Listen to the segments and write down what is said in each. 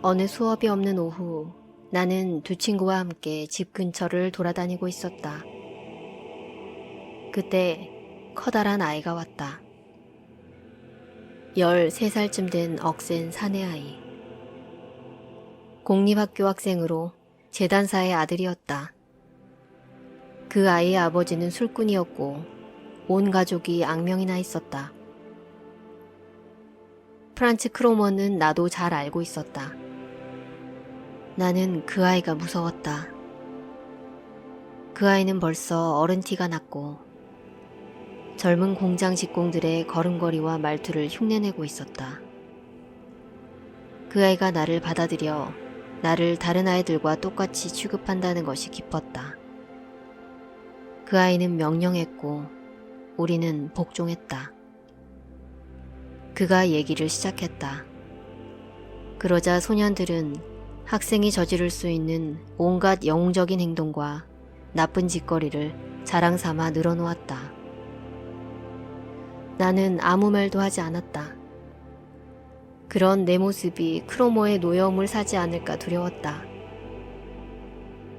어느 수업이 없는 오후, 나는 두 친구와 함께 집 근처를 돌아다니고 있었다. 그때 커다란 아이가 왔다. 13살쯤 된 억센 사내 아이. 공립학교 학생으로 재단사의 아들이었다. 그 아이의 아버지는 술꾼이었고 온 가족이 악명이 나 있었다. 프란츠 크로머는 나도 잘 알고 있었다. 나는 그 아이가 무서웠다. 그 아이는 벌써 어른 티가 났고 젊은 공장 직공들의 걸음걸이와 말투를 흉내내고 있었다. 그 아이가 나를 받아들여 나를 다른 아이들과 똑같이 취급한다는 것이 기뻤다. 그 아이는 명령했고 우리는 복종했다. 그가 얘기를 시작했다. 그러자 소년들은 학생이 저지를 수 있는 온갖 영웅적인 행동과 나쁜 짓거리를 자랑 삼아 늘어놓았다. 나는 아무 말도 하지 않았다. 그런 내 모습이 크로모의 노여움을 사지 않을까 두려웠다.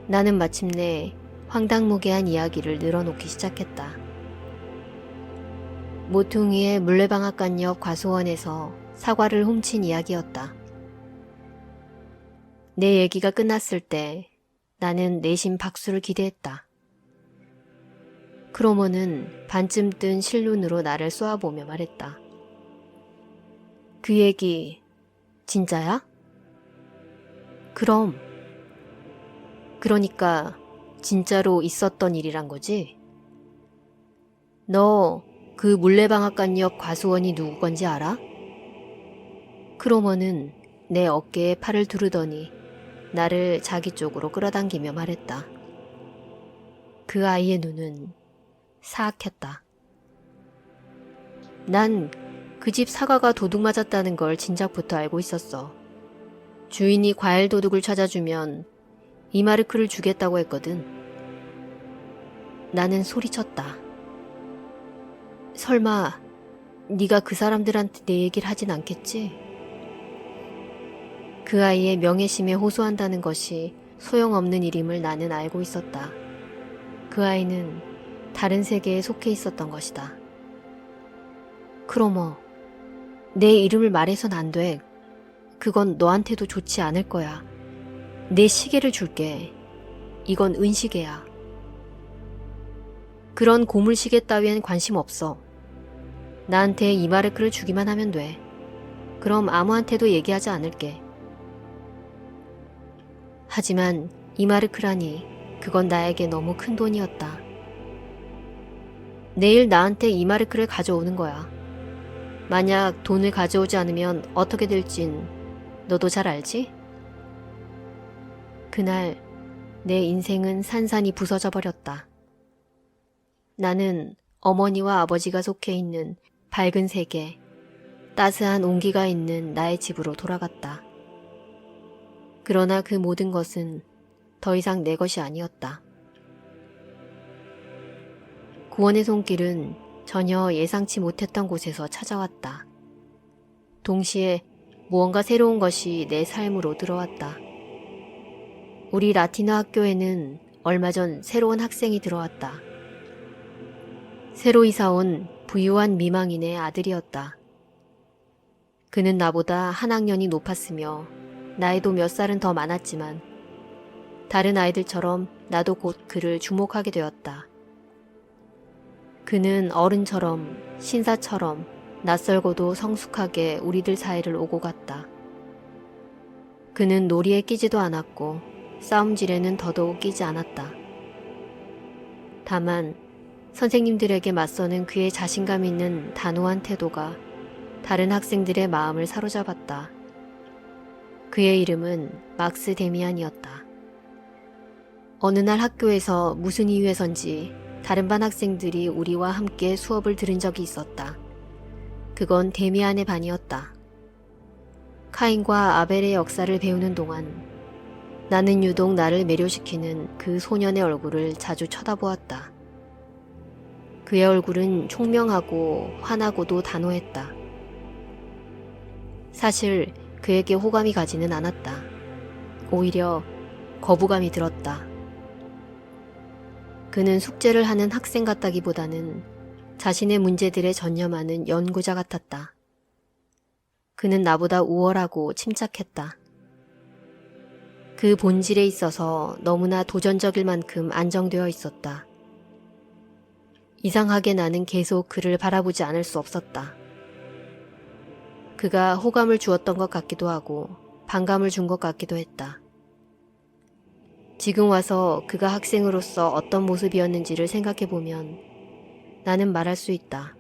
나는 마침내 황당무계한 이야기를 늘어놓기 시작했다. 모퉁이의 물레방앗간 옆 과수원에서 사과를 훔친 이야기였다. 내 얘기가 끝났을 때 나는 내심 박수를 기대했다. 크로모는 반쯤 뜬 실눈으로 나를 쏘아보며 말했다. 그 얘기 진짜야? 그럼. 그러니까 진짜로 있었던 일이란 거지? 너 그 물레방앗간 옆 과수원이 누구 건지 알아? 크로머는 내 어깨에 팔을 두르더니 나를 자기 쪽으로 끌어당기며 말했다. 그 아이의 눈은 사악했다. 난 그 집 사과가 도둑 맞았다는 걸 진작부터 알고 있었어. 주인이 과일 도둑을 찾아주면 이마르크를 주겠다고 했거든. 나는 소리쳤다. 설마 네가 그 사람들한테 내 얘기를 하진 않겠지? 그 아이의 명예심에 호소한다는 것이 소용없는 일임을 나는 알고 있었다. 그 아이는 다른 세계에 속해 있었던 것이다. 크로머, 내 이름을 말해선 안 돼. 그건 너한테도 좋지 않을 거야. 내 시계를 줄게. 이건 은시계야. 그런 고물시계 따위엔 관심 없어. 나한테 이마르크를 주기만 하면 돼. 그럼 아무한테도 얘기하지 않을게. 하지만 이마르크라니 그건 나에게 너무 큰 돈이었다. 내일 나한테 이마르크를 가져오는 거야. 만약 돈을 가져오지 않으면 어떻게 될진 너도 잘 알지? 그날 내 인생은 산산이 부서져 버렸다. 나는 어머니와 아버지가 속해 있는 밝은 세계, 따스한 온기가 있는 나의 집으로 돌아갔다. 그러나 그 모든 것은 더 이상 내 것이 아니었다. 구원의 손길은 전혀 예상치 못했던 곳에서 찾아왔다. 동시에 무언가 새로운 것이 내 삶으로 들어왔다. 우리 라틴어 학교에는 얼마 전 새로운 학생이 들어왔다. 새로 이사온 부유한 미망인의 아들이었다. 그는 나보다 한 학년이 높았으며 나이도 몇 살은 더 많았지만 다른 아이들처럼 나도 곧 그를 주목하게 되었다. 그는 어른처럼 신사처럼 낯설고도 성숙하게 우리들 사이를 오고 갔다. 그는 놀이에 끼지도 않았고 싸움질에는 더더욱 끼지 않았다. 다만 선생님들에게 맞서는 그의 자신감 있는 단호한 태도가 다른 학생들의 마음을 사로잡았다. 그의 이름은 막스 데미안이었다. 어느 날 학교에서 무슨 이유에선지 다른 반 학생들이 우리와 함께 수업을 들은 적이 있었다. 그건 데미안의 반이었다. 카인과 아벨의 역사를 배우는 동안 나는 유독 나를 매료시키는 그 소년의 얼굴을 자주 쳐다보았다. 그의 얼굴은 총명하고 환하고도 단호했다. 사실 그에게 호감이 가지는 않았다. 오히려 거부감이 들었다. 그는 숙제를 하는 학생 같다기보다는 자신의 문제들에 전념하는 연구자 같았다. 그는 나보다 우월하고 침착했다. 그 본질에 있어서 너무나 도전적일 만큼 안정되어 있었다. 이상하게 나는 계속 그를 바라보지 않을 수 없었다. 그가 호감을 주었던 것 같기도 하고 반감을 준 것 같기도 했다. 지금 와서 그가 학생으로서 어떤 모습이었는지를 생각해보면 나는 말할 수 있다.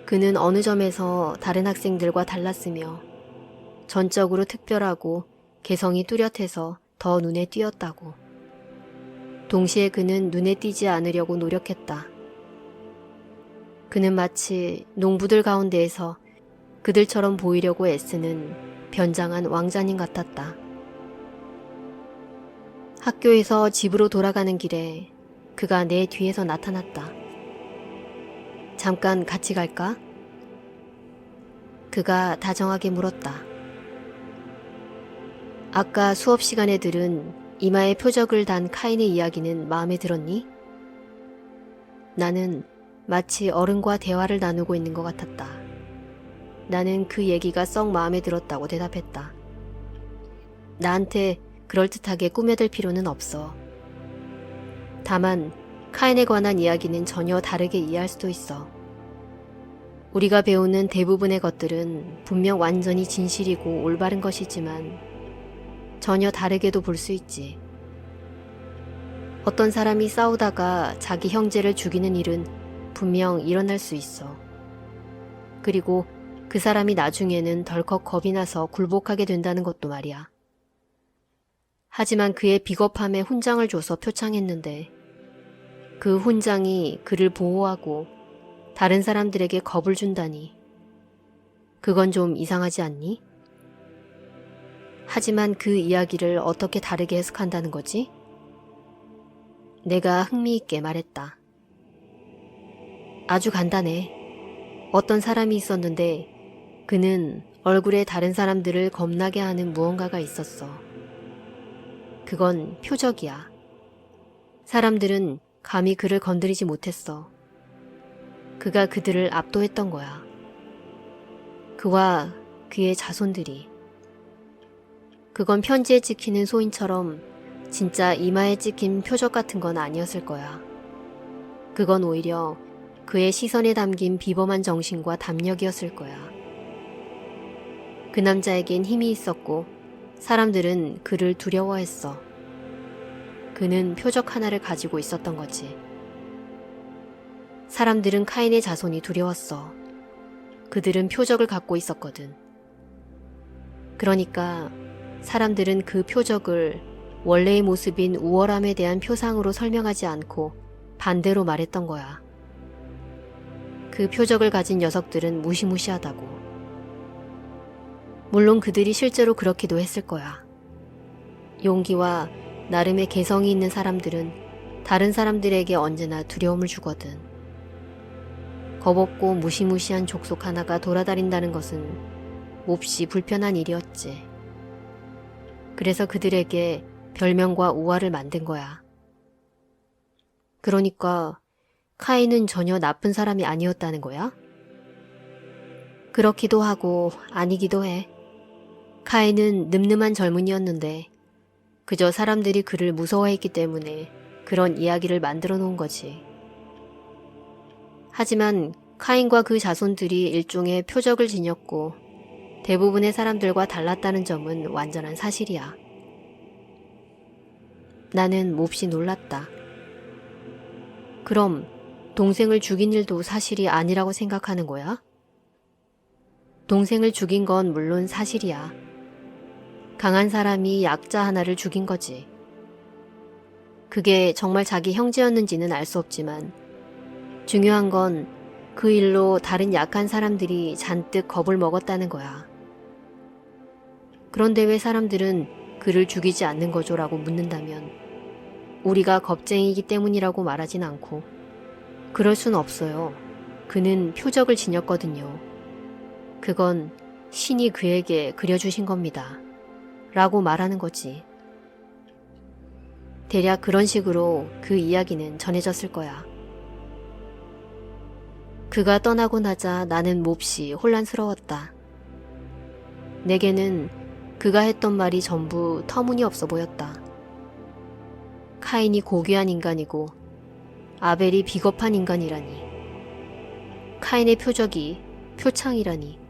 그는 어느 점에서 다른 학생들과 달랐으며 전적으로 특별하고 개성이 뚜렷해서 더 눈에 띄었다고. 동시에 그는 눈에 띄지 않으려고 노력했다. 그는 마치 농부들 가운데에서 그들처럼 보이려고 애쓰는 변장한 왕자님 같았다. 학교에서 집으로 돌아가는 길에 그가 내 뒤에서 나타났다. 잠깐 같이 갈까? 그가 다정하게 물었다. 아까 수업 시간에 들은 이마에 표적을 단 카인의 이야기는 마음에 들었니? 나는 마치 어른과 대화를 나누고 있는 것 같았다. 나는 그 얘기가 썩 마음에 들었다고 대답했다. 나한테 그럴듯하게 꾸며들 필요는 없어. 다만 카인에 관한 이야기는 전혀 다르게 이해할 수도 있어. 우리가 배우는 대부분의 것들은 분명 완전히 진실이고 올바른 것이지만 전혀 다르게도 볼 수 있지. 어떤 사람이 싸우다가 자기 형제를 죽이는 일은 분명 일어날 수 있어. 그리고 그 사람이 나중에는 덜컥 겁이 나서 굴복하게 된다는 것도 말이야. 하지만 그의 비겁함에 훈장을 줘서 표창했는데 그 훈장이 그를 보호하고 다른 사람들에게 겁을 준다니. 그건 좀 이상하지 않니? 하지만 그 이야기를 어떻게 다르게 해석한다는 거지? 내가 흥미있게 말했다. 아주 간단해. 어떤 사람이 있었는데 그는 얼굴에 다른 사람들을 겁나게 하는 무언가가 있었어. 그건 표적이야. 사람들은 감히 그를 건드리지 못했어. 그가 그들을 압도했던 거야. 그와 그의 자손들이. 그건 편지에 찍히는 소인처럼 진짜 이마에 찍힌 표적 같은 건 아니었을 거야. 그건 오히려 그의 시선에 담긴 비범한 정신과 담력이었을 거야. 그 남자에겐 힘이 있었고 사람들은 그를 두려워했어. 그는 표적 하나를 가지고 있었던 거지. 사람들은 카인의 자손이 두려웠어. 그들은 표적을 갖고 있었거든. 그러니까 사람들은 그 표적을 원래의 모습인 우월함에 대한 표상으로 설명하지 않고 반대로 말했던 거야. 그 표적을 가진 녀석들은 무시무시하다고. 물론 그들이 실제로 그렇기도 했을 거야. 용기와 나름의 개성이 있는 사람들은 다른 사람들에게 언제나 두려움을 주거든. 겁없고 무시무시한 족속 하나가 돌아다닌다는 것은 몹시 불편한 일이었지. 그래서 그들에게 별명과 우화를 만든 거야. 그러니까 카인은 전혀 나쁜 사람이 아니었다는 거야? 그렇기도 하고 아니기도 해. 카인은 늠름한 젊은이였는데 그저 사람들이 그를 무서워했기 때문에 그런 이야기를 만들어 놓은 거지. 하지만 카인과 그 자손들이 일종의 표적을 지녔고 대부분의 사람들과 달랐다는 점은 완전한 사실이야. 나는 몹시 놀랐다. 그럼 동생을 죽인 일도 사실이 아니라고 생각하는 거야? 동생을 죽인 건 물론 사실이야. 강한 사람이 약자 하나를 죽인 거지. 그게 정말 자기 형제였는지는 알 수 없지만 중요한 건 그 일로 다른 약한 사람들이 잔뜩 겁을 먹었다는 거야. 그런데 왜 사람들은 그를 죽이지 않는 거죠? 라고 묻는다면 우리가 겁쟁이기 때문이라고 말하진 않고 그럴 순 없어요. 그는 표적을 지녔거든요. 그건 신이 그에게 그려주신 겁니다. 라고 말하는 거지. 대략 그런 식으로 그 이야기는 전해졌을 거야. 그가 떠나고 나자 나는 몹시 혼란스러웠다. 내게는 그가 했던 말이 전부 터무니없어 보였다. 카인이 고귀한 인간이고 아벨이 비겁한 인간이라니. 카인의 표적이 표창이라니.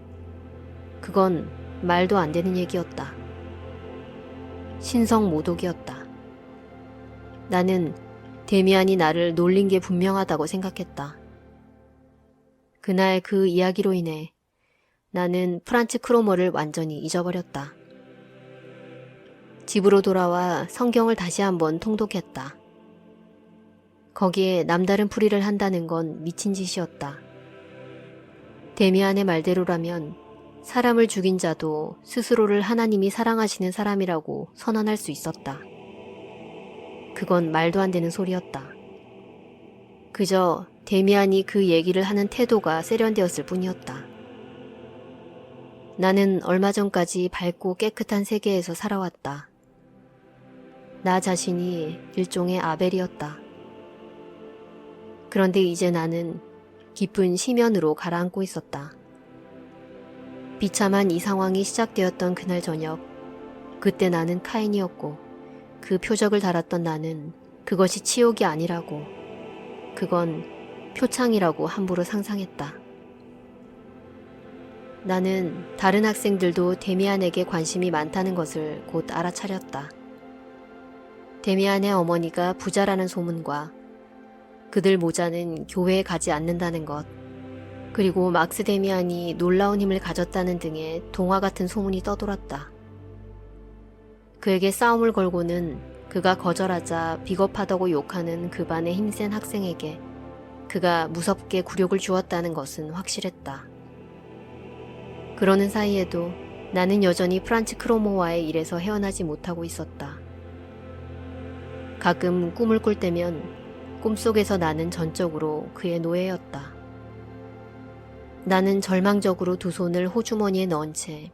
그건 말도 안 되는 얘기였다. 신성모독이었다. 나는 데미안이 나를 놀린 게 분명하다고 생각했다. 그날 그 이야기로 인해 나는 프란츠 크로머를 완전히 잊어버렸다. 집으로 돌아와 성경을 다시 한번 통독했다. 거기에 남다른 풀이를 한다는 건 미친 짓이었다. 데미안의 말대로라면 사람을 죽인 자도 스스로를 하나님이 사랑하시는 사람이라고 선언할 수 있었다. 그건 말도 안 되는 소리였다. 그저 데미안이 그 얘기를 하는 태도가 세련되었을 뿐이었다. 나는 얼마 전까지 밝고 깨끗한 세계에서 살아왔다. 나 자신이 일종의 아벨이었다. 그런데 이제 나는 깊은 심연으로 가라앉고 있었다. 비참한 이 상황이 시작되었던 그날 저녁, 그때 나는 카인이었고 그 표적을 달았던 나는 그것이 치욕이 아니라고, 그건 표창이라고 함부로 상상했다. 나는 다른 학생들도 데미안에게 관심이 많다는 것을 곧 알아차렸다. 데미안의 어머니가 부자라는 소문과 그들 모자는 교회에 가지 않는다는 것, 그리고 막스 데미안이 놀라운 힘을 가졌다는 등의 동화 같은 소문이 떠돌았다. 그에게 싸움을 걸고는 그가 거절하자 비겁하다고 욕하는 그 반의 힘센 학생에게 그가 무섭게 굴욕을 주었다는 것은 확실했다. 그러는 사이에도 나는 여전히 프란츠 크로모와의 일에서 헤어나지 못하고 있었다. 가끔 꿈을 꿀 때면 꿈속에서 나는 전적으로 그의 노예였다. 나는 절망적으로 두 손을 호주머니에 넣은 채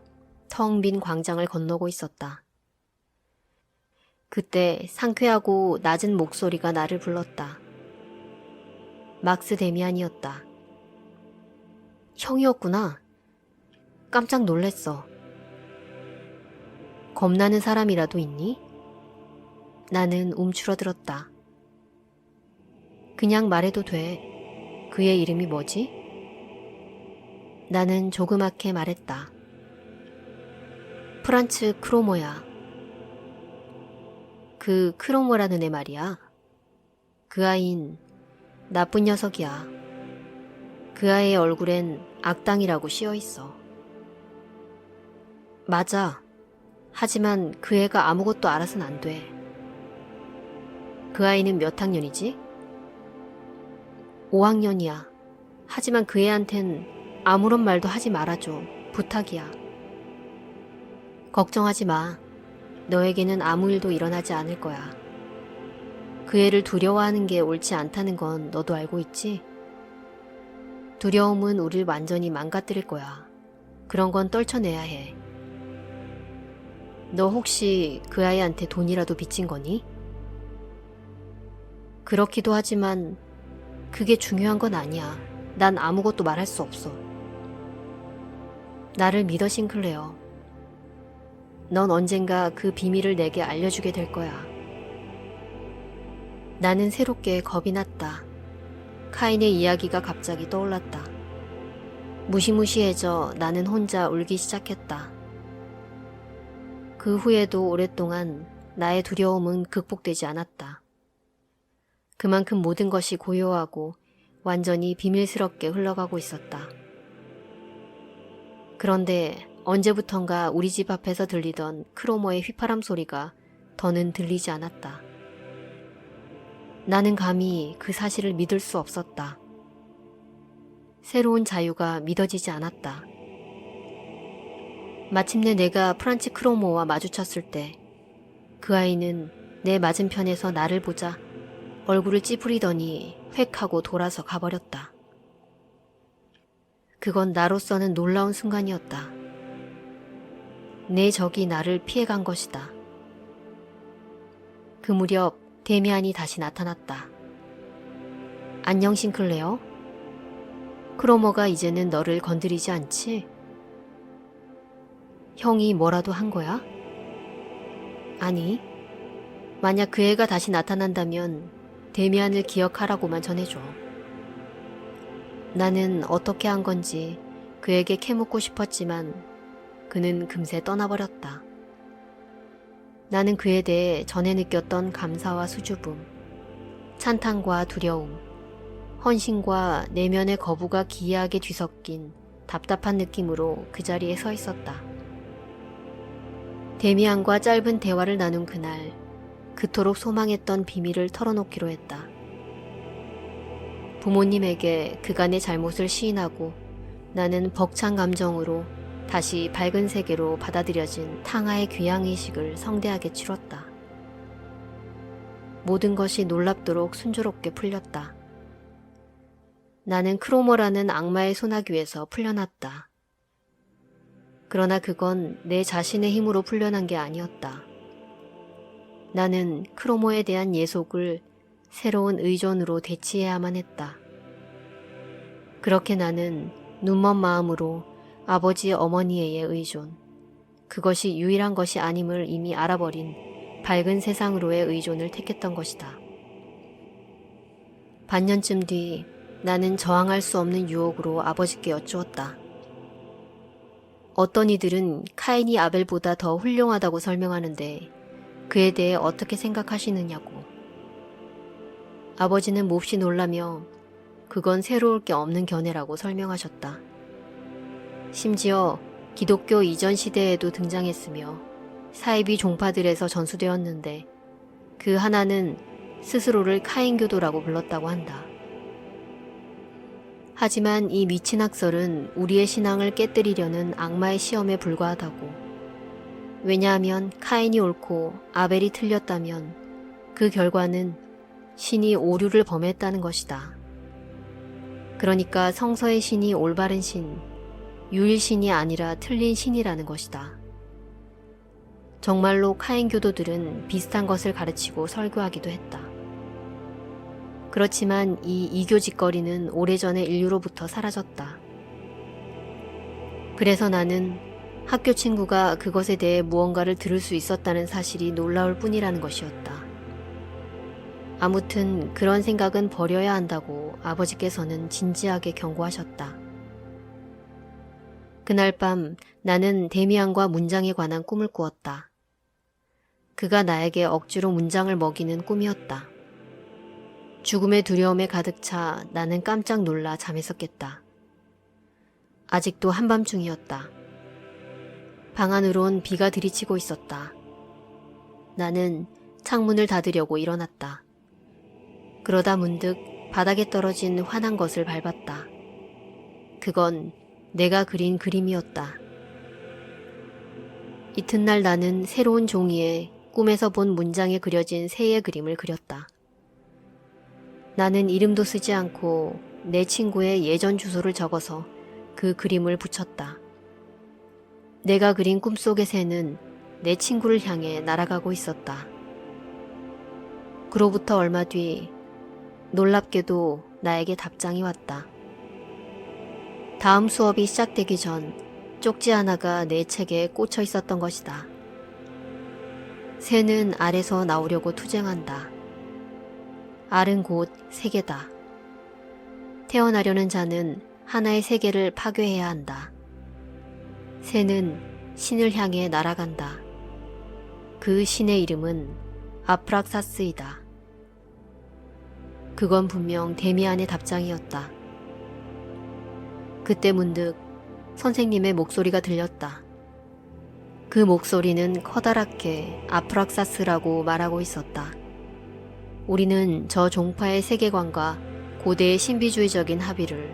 텅 빈 광장을 건너고 있었다. 그때 상쾌하고 낮은 목소리가 나를 불렀다. 막스 데미안이었다. 형이었구나. 깜짝 놀랬어. 겁나는 사람이라도 있니? 나는 움츠러들었다. 그냥 말해도 돼. 그의 이름이 뭐지? 나는 조그맣게 말했다. 프란츠 크로모야. 그 크로모라는 애 말이야. 그 아인 나쁜 녀석이야. 그 아이의 얼굴엔 악당이라고 씌어있어. 맞아. 하지만 그 애가 아무것도 알아선 안 돼. 그 아이는 몇 학년이지? 5학년이야. 하지만 그 애한텐 아무런 말도 하지 말아줘. 부탁이야. 걱정하지 마. 너에게는 아무 일도 일어나지 않을 거야. 그 애를 두려워하는 게 옳지 않다는 건 너도 알고 있지? 두려움은 우릴 완전히 망가뜨릴 거야. 그런 건 떨쳐내야 해. 너 혹시 그 아이한테 돈이라도 빚진 거니? 그렇기도 하지만 그게 중요한 건 아니야. 난 아무것도 말할 수 없어. 나를 믿어, 싱클레어. 넌 언젠가 그 비밀을 내게 알려주게 될 거야. 나는 새롭게 겁이 났다. 카인의 이야기가 갑자기 떠올랐다. 무시무시해져 나는 혼자 울기 시작했다. 그 후에도 오랫동안 나의 두려움은 극복되지 않았다. 그만큼 모든 것이 고요하고 완전히 비밀스럽게 흘러가고 있었다. 그런데 언제부턴가 우리 집 앞에서 들리던 크로모의 휘파람 소리가 더는 들리지 않았다. 나는 감히 그 사실을 믿을 수 없었다. 새로운 자유가 믿어지지 않았다. 마침내 내가 프란츠 크로모와 마주쳤을 때 그 아이는 내 맞은편에서 나를 보자 얼굴을 찌푸리더니 획 하고 돌아서 가버렸다. 그건 나로서는 놀라운 순간이었다. 내 적이 나를 피해간 것이다. 그 무렵 데미안이 다시 나타났다. 안녕 싱클레어? 크로머가 이제는 너를 건드리지 않지? 형이 뭐라도 한 거야? 아니, 만약 그 애가 다시 나타난다면 데미안을 기억하라고만 전해줘. 나는 어떻게 한 건지 그에게 캐묻고 싶었지만 그는 금세 떠나버렸다. 나는 그에 대해 전에 느꼈던 감사와 수줍음, 찬탄과 두려움, 헌신과 내면의 거부가 기이하게 뒤섞인 답답한 느낌으로 그 자리에 서 있었다. 데미안과 짧은 대화를 나눈 그날, 그토록 소망했던 비밀을 털어놓기로 했다. 부모님에게 그간의 잘못을 시인하고 나는 벅찬 감정으로 다시 밝은 세계로 받아들여진 탕하의 귀향의식을 성대하게 치렀다. 모든 것이 놀랍도록 순조롭게 풀렸다. 나는 크로머라는 악마의 소나기에서 풀려났다. 그러나 그건 내 자신의 힘으로 풀려난 게 아니었다. 나는 크로머에 대한 예속을 새로운 의존으로 대치해야만 했다. 그렇게 나는 눈먼 마음으로 아버지 어머니의 의존, 그것이 유일한 것이 아님을 이미 알아버린 밝은 세상으로의 의존을 택했던 것이다. 반년쯤 뒤 나는 저항할 수 없는 유혹으로 아버지께 여쭈었다. 어떤 이들은 카인이 아벨보다 더 훌륭하다고 설명하는데 그에 대해 어떻게 생각하시느냐고. 아버지는 몹시 놀라며 그건 새로울 게 없는 견해라고 설명하셨다. 심지어 기독교 이전 시대에도 등장했으며 사이비 종파들에서 전수되었는데 그 하나는 스스로를 카인교도라고 불렀다고 한다. 하지만 이 미친 학설은 우리의 신앙을 깨뜨리려는 악마의 시험에 불과하다고. 왜냐하면 카인이 옳고 아벨이 틀렸다면 그 결과는 신이 오류를 범했다는 것이다. 그러니까 성서의 신이 올바른 신, 유일신이 아니라 틀린 신이라는 것이다. 정말로 카인 교도들은 비슷한 것을 가르치고 설교하기도 했다. 그렇지만 이 이교짓거리는 오래전에 인류로부터 사라졌다. 그래서 나는 학교 친구가 그것에 대해 무언가를 들을 수 있었다는 사실이 놀라울 뿐이라는 것이었다. 아무튼 그런 생각은 버려야 한다고 아버지께서는 진지하게 경고하셨다. 그날 밤 나는 데미안과 문장에 관한 꿈을 꾸었다. 그가 나에게 억지로 문장을 먹이는 꿈이었다. 죽음의 두려움에 가득 차 나는 깜짝 놀라 잠에서 깼다. 아직도 한밤중이었다. 방 안으론 비가 들이치고 있었다. 나는 창문을 닫으려고 일어났다. 그러다 문득 바닥에 떨어진 환한 것을 밟았다. 그건 내가 그린 그림이었다. 이튿날 나는 새로운 종이에 꿈에서 본 문장에 그려진 새의 그림을 그렸다. 나는 이름도 쓰지 않고 내 친구의 예전 주소를 적어서 그 그림을 붙였다. 내가 그린 꿈속의 새는 내 친구를 향해 날아가고 있었다. 그로부터 얼마 뒤 놀랍게도 나에게 답장이 왔다. 다음 수업이 시작되기 전 쪽지 하나가 내 책에 꽂혀 있었던 것이다. 새는 알에서 나오려고 투쟁한다. 알은 곧 세계다. 태어나려는 자는 하나의 세계를 파괴해야 한다. 새는 신을 향해 날아간다. 그 신의 이름은 아프락사스이다. 그건 분명 데미안의 답장이었다. 그때 문득 선생님의 목소리가 들렸다. 그 목소리는 커다랗게 아프락사스라고 말하고 있었다. 우리는 저 종파의 세계관과 고대의 신비주의적인 합의를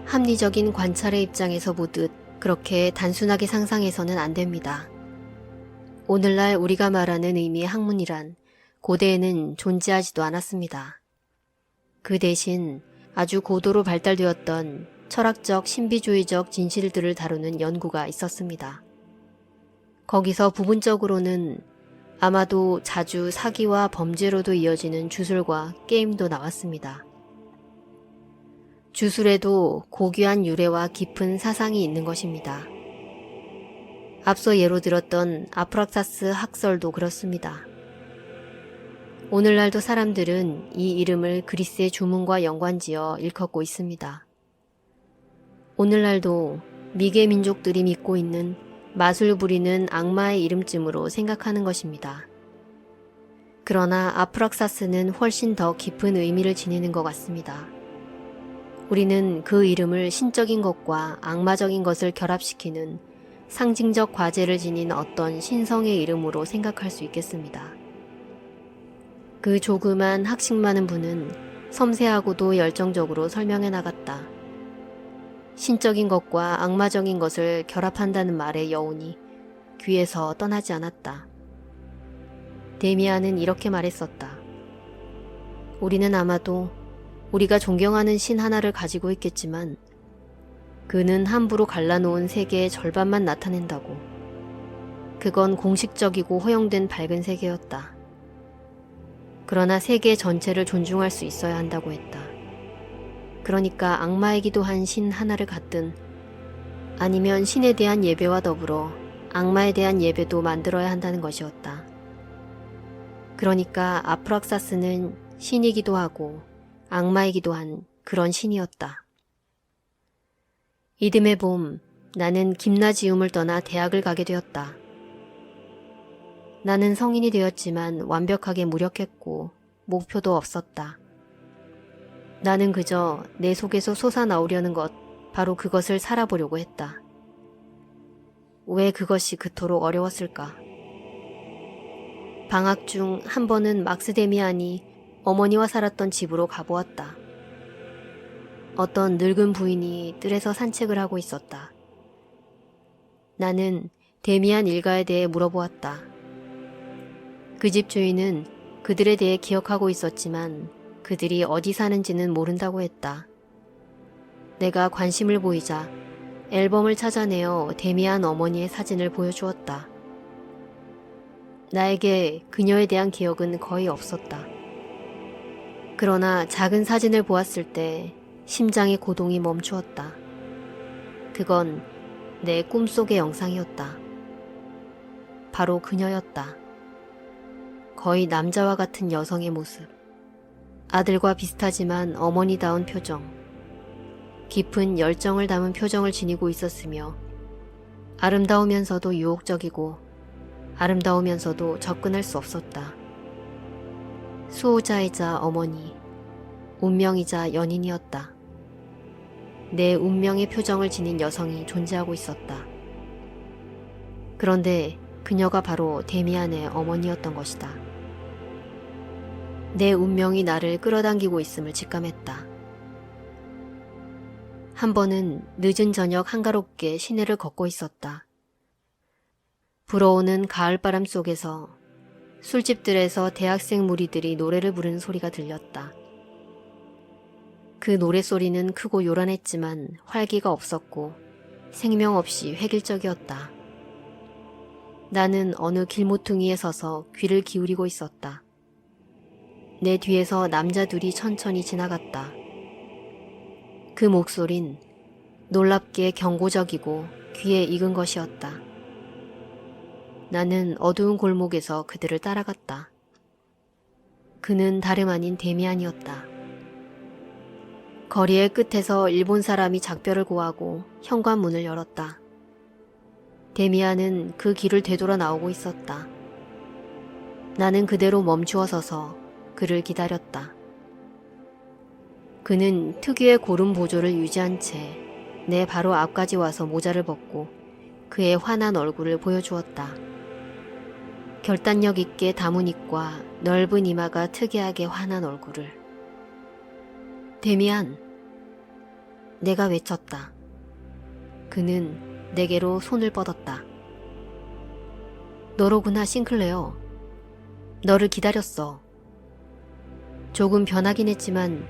합리적인 관찰의 입장에서 보듯 그렇게 단순하게 상상해서는 안 됩니다. 오늘날 우리가 말하는 의미의 학문이란 고대에는 존재하지도 않았습니다. 그 대신 아주 고도로 발달되었던 철학적 신비주의적 진실들을 다루는 연구가 있었습니다. 거기서 부분적으로는 아마도 자주 사기와 범죄로도 이어지는 주술과 게임도 나왔습니다. 주술에도 고귀한 유래와 깊은 사상이 있는 것입니다. 앞서 예로 들었던 아프락사스 학설도 그렇습니다. 오늘날도 사람들은 이 이름을 그리스의 주문과 연관지어 일컫고 있습니다. 오늘날도 미개 민족들이 믿고 있는 마술 부리는 악마의 이름쯤으로 생각하는 것입니다. 그러나 아프락사스는 훨씬 더 깊은 의미를 지니는 것 같습니다. 우리는 그 이름을 신적인 것과 악마적인 것을 결합시키는 상징적 과제를 지닌 어떤 신성의 이름으로 생각할 수 있겠습니다. 그 조그만 학식 많은 분은 섬세하고도 열정적으로 설명해 나갔다. 신적인 것과 악마적인 것을 결합한다는 말의 여운이 귀에서 떠나지 않았다. 데미안은 이렇게 말했었다. 우리는 아마도 우리가 존경하는 신 하나를 가지고 있겠지만 그는 함부로 갈라놓은 세계의 절반만 나타낸다고. 그건 공식적이고 허용된 밝은 세계였다. 그러나 세계 전체를 존중할 수 있어야 한다고 했다. 그러니까 악마이기도 한 신 하나를 갖든 아니면 신에 대한 예배와 더불어 악마에 대한 예배도 만들어야 한다는 것이었다. 그러니까 아프락사스는 신이기도 하고 악마이기도 한 그런 신이었다. 이듬해 봄, 나는 김나지움을 떠나 대학을 가게 되었다. 나는 성인이 되었지만 완벽하게 무력했고 목표도 없었다. 나는 그저 내 속에서 솟아나오려는 것, 바로 그것을 살아보려고 했다. 왜 그것이 그토록 어려웠을까? 방학 중 한 번은 막스데미안이 어머니와 살았던 집으로 가보았다. 어떤 늙은 부인이 뜰에서 산책을 하고 있었다. 나는 데미안 일가에 대해 물어보았다. 그 집 주인은 그들에 대해 기억하고 있었지만 그들이 어디 사는지는 모른다고 했다. 내가 관심을 보이자 앨범을 찾아내어 데미안 어머니의 사진을 보여주었다. 나에게 그녀에 대한 기억은 거의 없었다. 그러나 작은 사진을 보았을 때 심장의 고동이 멈추었다. 그건 내 꿈속의 영상이었다. 바로 그녀였다. 거의 남자와 같은 여성의 모습. 아들과 비슷하지만 어머니다운 표정. 깊은 열정을 담은 표정을 지니고 있었으며 아름다우면서도 유혹적이고 아름다우면서도 접근할 수 없었다. 수호자이자 어머니, 운명이자 연인이었다. 내 운명의 표정을 지닌 여성이 존재하고 있었다. 그런데 그녀가 바로 데미안의 어머니였던 것이다. 내 운명이 나를 끌어당기고 있음을 직감했다. 한 번은 늦은 저녁 한가롭게 시내를 걷고 있었다. 불어오는 가을바람 속에서 술집들에서 대학생 무리들이 노래를 부르는 소리가 들렸다. 그 노랫소리는 크고 요란했지만 활기가 없었고 생명 없이 획일적이었다. 나는 어느 길모퉁이에 서서 귀를 기울이고 있었다. 내 뒤에서 남자 둘이 천천히 지나갔다. 그 목소린 놀랍게 경고적이고 귀에 익은 것이었다. 나는 어두운 골목에서 그들을 따라갔다. 그는 다름 아닌 데미안이었다. 거리의 끝에서 일본 사람이 작별을 고하고 현관문을 열었다. 데미안은 그 길을 되돌아 나오고 있었다. 나는 그대로 멈추어 서서 그를 기다렸다. 그는 특유의 고름 보조를 유지한 채 내 바로 앞까지 와서 모자를 벗고 그의 환한 얼굴을 보여주었다. 결단력 있게 담은 입과 넓은 이마가 특이하게 환한 얼굴을. 데미안! 내가 외쳤다. 그는 내게로 손을 뻗었다. 너로구나, 싱클레어. 너를 기다렸어. 조금 변하긴 했지만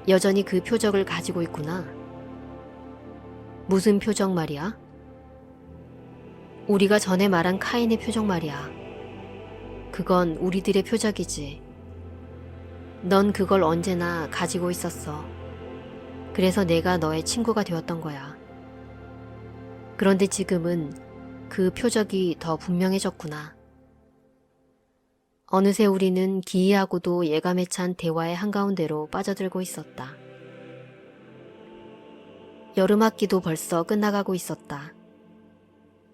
여전히 그 표적을 가지고 있구나. 무슨 표적 말이야? 우리가 전에 말한 카인의 표적 말이야. 그건 우리들의 표적이지. 넌 그걸 언제나 가지고 있었어. 그래서 내가 너의 친구가 되었던 거야. 그런데 지금은 그 표적이 더 분명해졌구나. 어느새 우리는 기이하고도 예감에 찬 대화의 한가운데로 빠져들고 있었다. 여름학기도 벌써 끝나가고 있었다.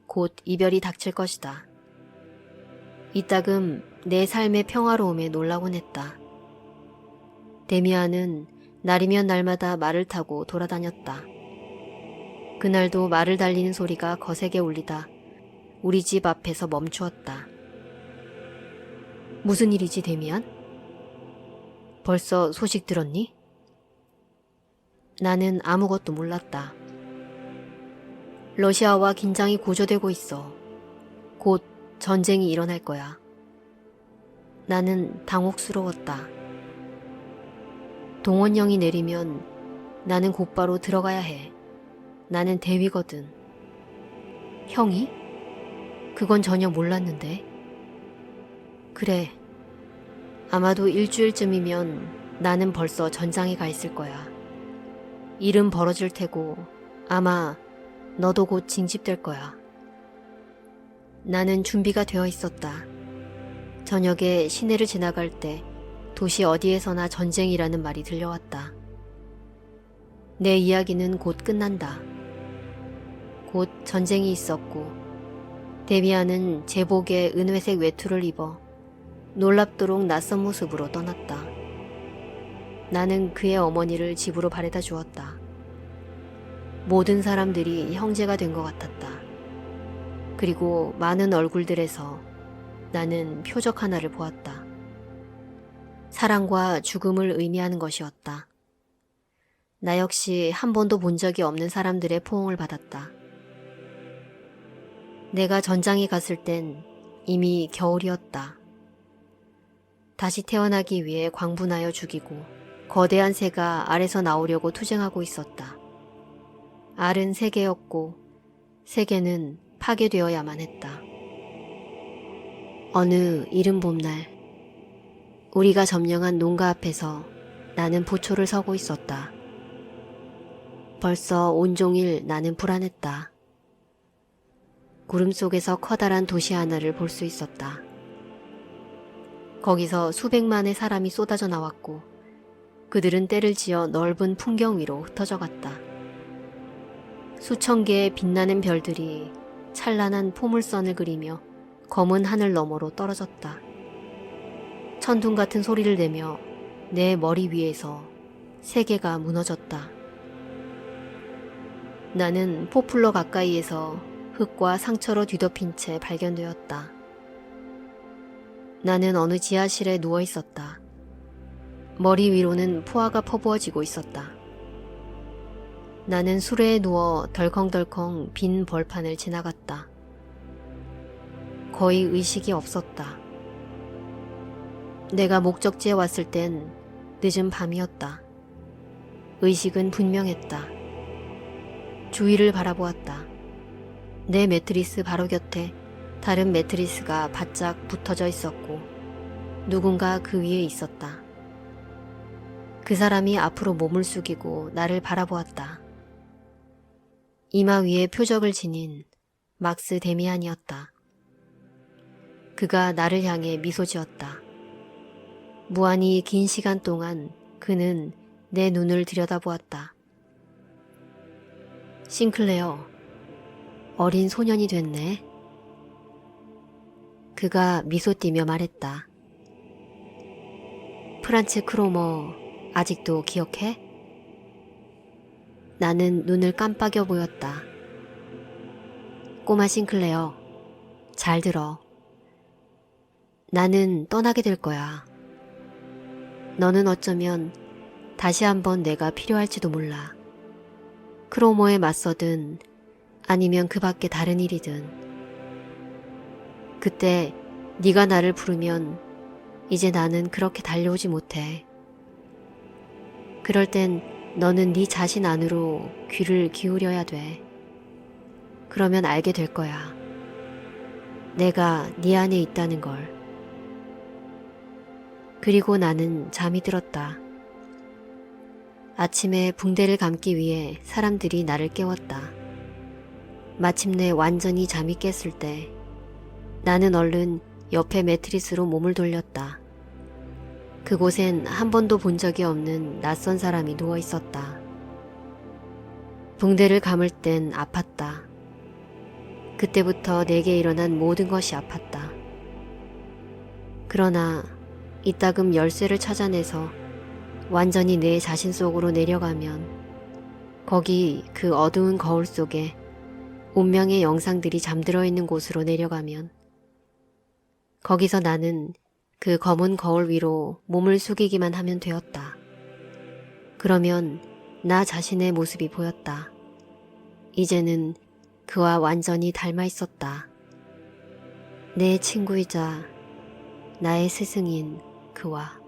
곧 이별이 닥칠 것이다. 이따금 내 삶의 평화로움에 놀라곤 했다. 데미안은 날이면 날마다 말을 타고 돌아다녔다. 그날도 말을 달리는 소리가 거세게 울리다 우리 집 앞에서 멈추었다. 무슨 일이지, 데미안? 벌써 소식 들었니? 나는 아무것도 몰랐다. 러시아와 긴장이 고조되고 있어. 곧 전쟁이 일어날 거야. 나는 당혹스러웠다. 동원령이 내리면 나는 곧바로 들어가야 해. 나는 대위거든. 형이? 그건 전혀 몰랐는데. 그래. 아마도 일주일쯤이면 나는 벌써 전장에 가 있을 거야. 일은 벌어질 테고 아마 너도 곧 징집될 거야. 나는 준비가 되어 있었다. 저녁에 시내를 지나갈 때 도시 어디에서나 전쟁이라는 말이 들려왔다. 내 이야기는 곧 끝난다. 곧 전쟁이 있었고 데미안은 제복에 은회색 외투를 입어 놀랍도록 낯선 모습으로 떠났다. 나는 그의 어머니를 집으로 바래다 주었다. 모든 사람들이 형제가 된 것 같았다. 그리고 많은 얼굴들에서 나는 표적 하나를 보았다. 사랑과 죽음을 의미하는 것이었다. 나 역시 한 번도 본 적이 없는 사람들의 포옹을 받았다. 내가 전장에 갔을 땐 이미 겨울이었다. 다시 태어나기 위해 광분하여 죽이고 거대한 새가 알에서 나오려고 투쟁하고 있었다. 알은 세계였고 세계는 파괴되어야만 했다. 어느 이른 봄날 우리가 점령한 농가 앞에서 나는 보초를 서고 있었다. 벌써 온종일 나는 불안했다. 구름 속에서 커다란 도시 하나를 볼 수 있었다. 거기서 수백만의 사람이 쏟아져 나왔고 그들은 때를 지어 넓은 풍경 위로 흩어져 갔다. 수천 개의 빛나는 별들이 찬란한 포물선을 그리며 검은 하늘 너머로 떨어졌다. 천둥 같은 소리를 내며 내 머리 위에서 세계가 무너졌다. 나는 포플러 가까이에서 흙과 상처로 뒤덮인 채 발견되었다. 나는 어느 지하실에 누워 있었다. 머리 위로는 포화가 퍼부어지고 있었다. 나는 수레에 누워 덜컹덜컹 빈 벌판을 지나갔다. 거의 의식이 없었다. 내가 목적지에 왔을 땐 늦은 밤이었다. 의식은 분명했다. 주위를 바라보았다. 내 매트리스 바로 곁에 다른 매트리스가 바짝 붙어져 있었고 누군가 그 위에 있었다. 그 사람이 앞으로 몸을 숙이고 나를 바라보았다. 이마 위에 표적을 지닌 막스 데미안이었다. 그가 나를 향해 미소 지었다. 무한히 긴 시간 동안 그는 내 눈을 들여다보았다. 싱클레어, 어린 소년이 됐네. 그가 미소 띠며 말했다. 프란츠 크로머 아직도 기억해? 나는 눈을 깜빡여 보였다. 꼬마 싱클레어, 잘 들어. 나는 떠나게 될 거야. 너는 어쩌면 다시 한번 내가 필요할지도 몰라. 크로모에 맞서든 아니면 그 밖에 다른 일이든. 그때 네가 나를 부르면 이제 나는 그렇게 달려오지 못해. 그럴 땐 너는 네 자신 안으로 귀를 기울여야 돼. 그러면 알게 될 거야. 내가 네 안에 있다는 걸. 그리고 나는 잠이 들었다. 아침에 붕대를 감기 위해 사람들이 나를 깨웠다. 마침내 완전히 잠이 깼을 때 나는 얼른 옆에 매트리스로 몸을 돌렸다. 그곳엔 한 번도 본 적이 없는 낯선 사람이 누워 있었다. 붕대를 감을 땐 아팠다. 그때부터 내게 일어난 모든 것이 아팠다. 그러나 이따금 열쇠를 찾아내서 완전히 내 자신 속으로 내려가면 거기 그 어두운 거울 속에 운명의 영상들이 잠들어 있는 곳으로 내려가면 거기서 나는 그 검은 거울 위로 몸을 숙이기만 하면 되었다. 그러면 나 자신의 모습이 보였다. 이제는 그와 완전히 닮아 있었다. 내 친구이자 나의 스승인 그와.